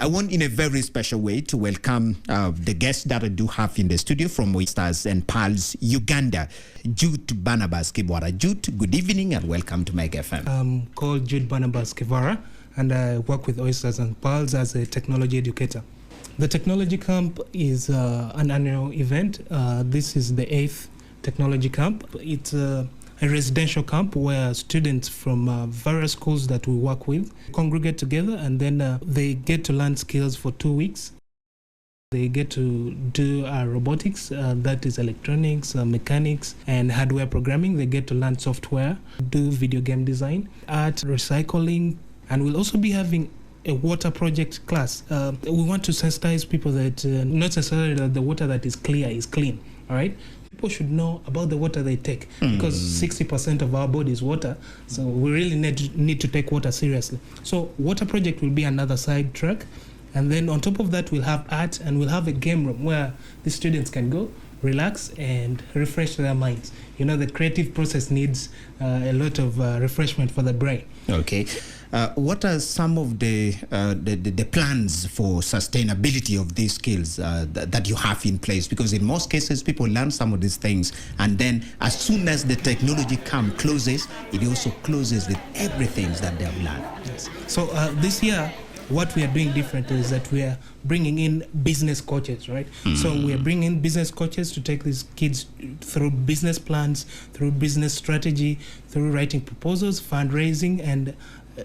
I want, in a very special way, to welcome the guests that I do have in the studio from Oysters and Pals, Uganda, JUDE BARNABAS KIBWOTA. JUDE, good evening and welcome to Mega FM. I'm called JUDE BARNABAS KIBWOTA, and I work with Oysters and Pals as a technology educator. The Technology Camp is an annual event. This is the 8th Technology Camp. It's a residential camp where students from various schools that we work with congregate together, and then they get to learn skills for 2 weeks. They get to do robotics, that is electronics, mechanics, and hardware programming. They get to learn software, do video game design, art, recycling, and we'll also be having a water project class. We want to sensitize people that not necessarily that the water that is clear is clean, all right? People should know about the water they take because 60% of our body is water, so we really need to take water seriously. So water project will be another side track, and then on top of that we'll have art, and we'll have a game room where the students can go, relax and refresh their minds. You know, the creative process needs a lot of refreshment for the brain. Okay. What are some of the plans for sustainability of these skills that you have in place? Because in most cases, people learn some of these things, and then as soon as the technology camp closes, it also closes with everything that they have learned. Yes. So this year, what we are doing different is that we are bringing in business coaches, right? So we are bringing in business coaches to take these kids through business plans, through business strategy, through writing proposals, fundraising, and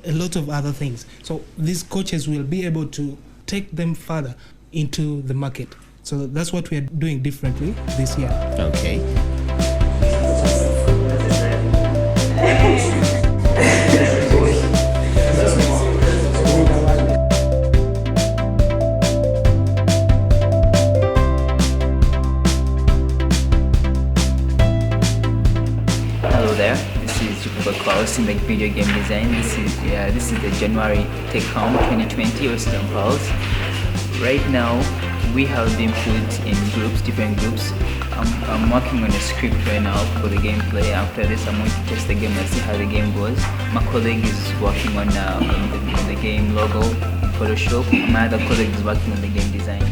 a lot of other things. So these coaches will be able to take them further into the market. So that's what we are doing differently this year. Okay. To make video game design. This is the January Techcamp 2020 Western Pulse. Right now we have been put in groups, different groups. I'm working on a script right now for the gameplay. After this, I'm going to test the game and see how the game goes. My colleague is working on the game logo in Photoshop. My other colleague is working on the game design.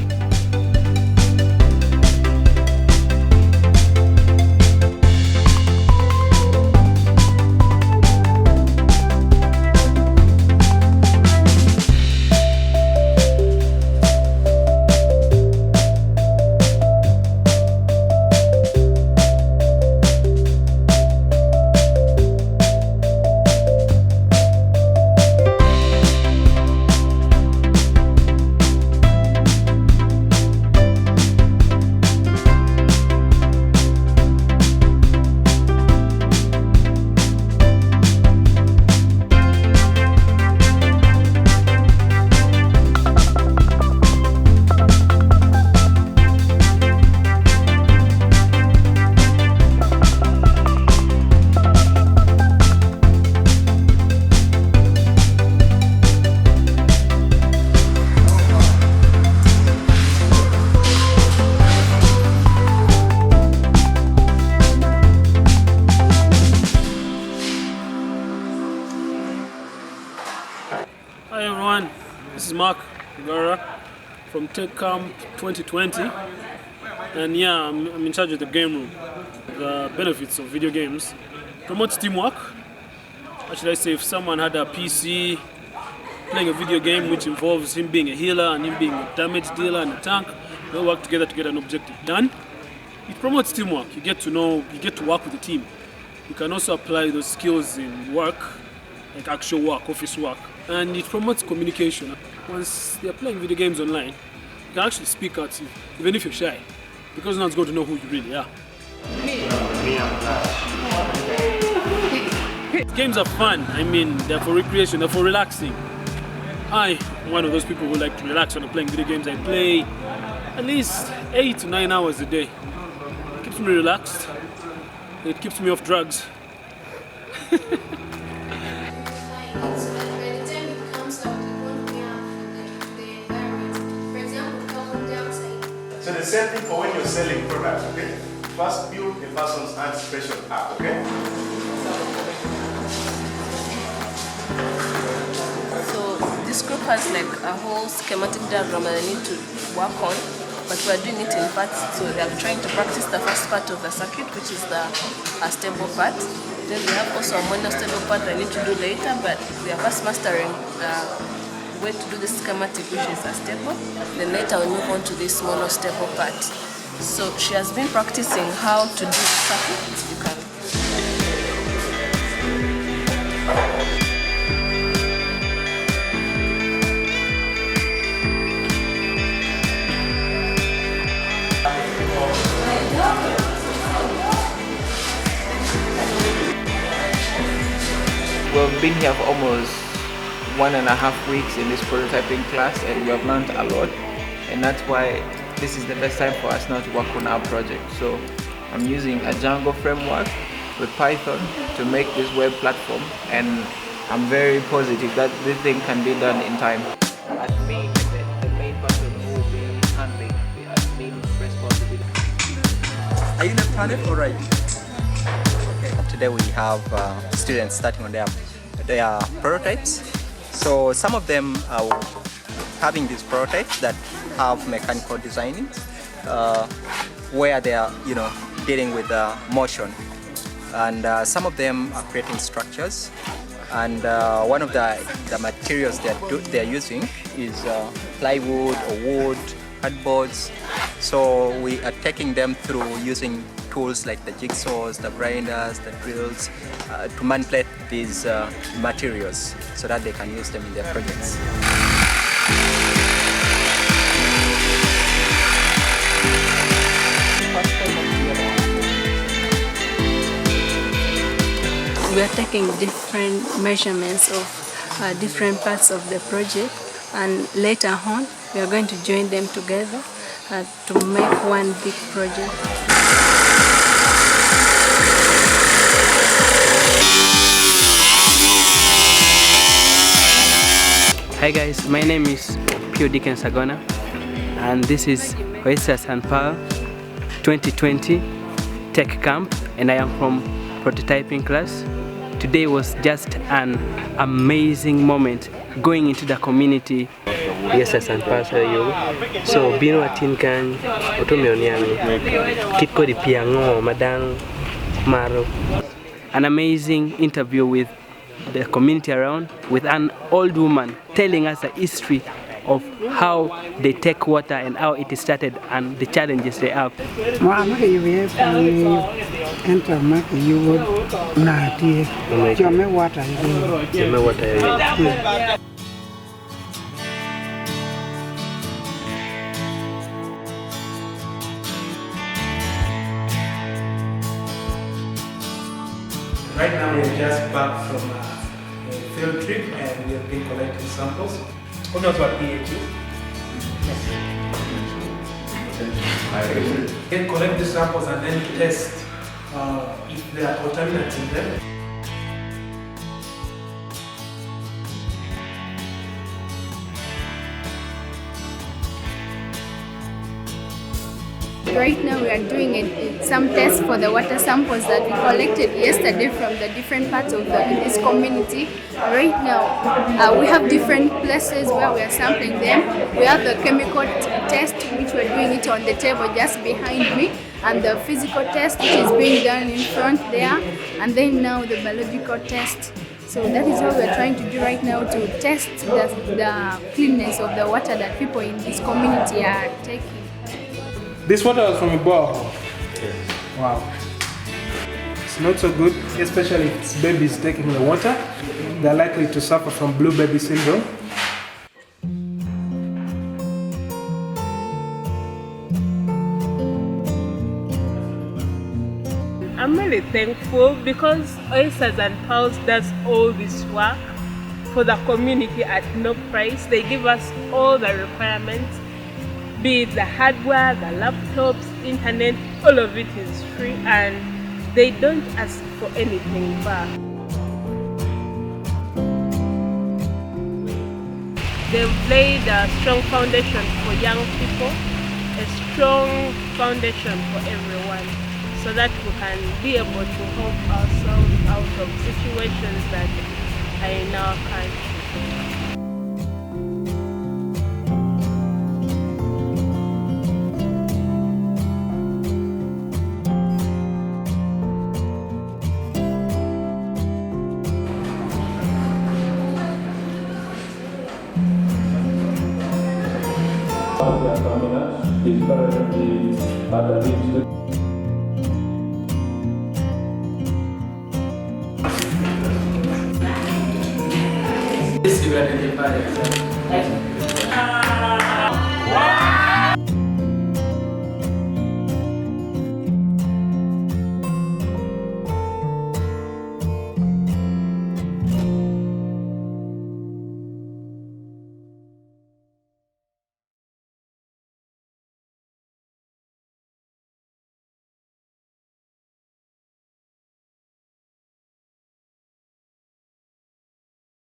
Hi everyone, this is Mark Gara from Techcamp 2020, and yeah, I'm in charge of the game room. The benefits of video games promotes teamwork. Or should I say, if someone had a PC playing a video game which involves him being a healer and him being a damage dealer and a tank, they'll work together to get an objective done. It promotes teamwork. You get to work with the team. You can also apply those skills in work, like actual work, office work. And it promotes communication. Once they're playing video games online, you can actually speak out, even if you're shy, because now it's going to know who you really are. Games are fun. I mean, they're for recreation, they're for relaxing. I'm one of those people who like to relax when I'm playing video games. I play at least 8 to 9 hours a day. It keeps me relaxed. It keeps me off drugs. So the same thing for when you're selling products, okay? First build a person's anticipation app, okay? So this group has like a whole schematic diagram that they need to work on, but we are doing it in parts. So they are trying to practice the first part of the circuit, which is the stable part. Then we have also a monostable part they need to do later, but we are first mastering way to do the schematic, which is a stable. Then later we move on to this monostable part. So she has been practicing how to do the circuit. You can. We've been here for almost 1.5 weeks in this prototyping class, and we have learned a lot, and that's why this is the best time for us now to work on our project. So I'm using a Django framework with Python to make this web platform, and I'm very positive that this thing can be done in time. As me, the main person who will be handling the admin responsibility. Are you left-handed or right? Okay. Today we have students starting on their prototypes. So some of them are having these prototypes that have mechanical designing, where they are, dealing with motion, and some of them are creating structures. And one of the materials they're using is plywood or wood, cardboards. So we are taking them through using tools like the jigsaws, the grinders, the drills, to manipulate these materials so that they can use them in their projects. We are taking different measurements of different parts of the project, and later on we are going to join them together to make one big project. Hi guys, my name is Pio Dickens Sagona, and this is Oysters and Pearl 2020 Tech Camp, and I am from prototyping class. Today was just an amazing moment going into the community. Yes, and pass you. So, Bino Atinkan, Otomioniano, Kitko di Piango, Madang Maro. An amazing interview with the community around, with an old woman telling us the history of how they take water and how it started and the challenges they have. Right now we're just back from a field trip and we have been collecting samples. Who knows what pH is? You can collect the samples and then test if there are contaminants in them. Right now we are doing some tests for the water samples that we collected yesterday from the different parts of this community. Right now we have different places where we are sampling them. We have the chemical test, which we're doing it on the table just behind me, and the physical test, which is being done in front there, and then now the biological test. So that is what we're trying to do right now, to test the cleanness of the water that people in this community are taking. This water was from a borehole. Wow. It's not so good, especially if it's babies taking the water. They're likely to suffer from blue baby syndrome. I'm really thankful because Oysters and Pearls does all this work for the community at no price. They give us all the requirements, be it the hardware, the laptops, internet, all of it is free, and they don't ask for anything back. They've laid a strong foundation for young people, a strong foundation for everyone, so that we can be able to help ourselves out of situations that are in our country. This you identify.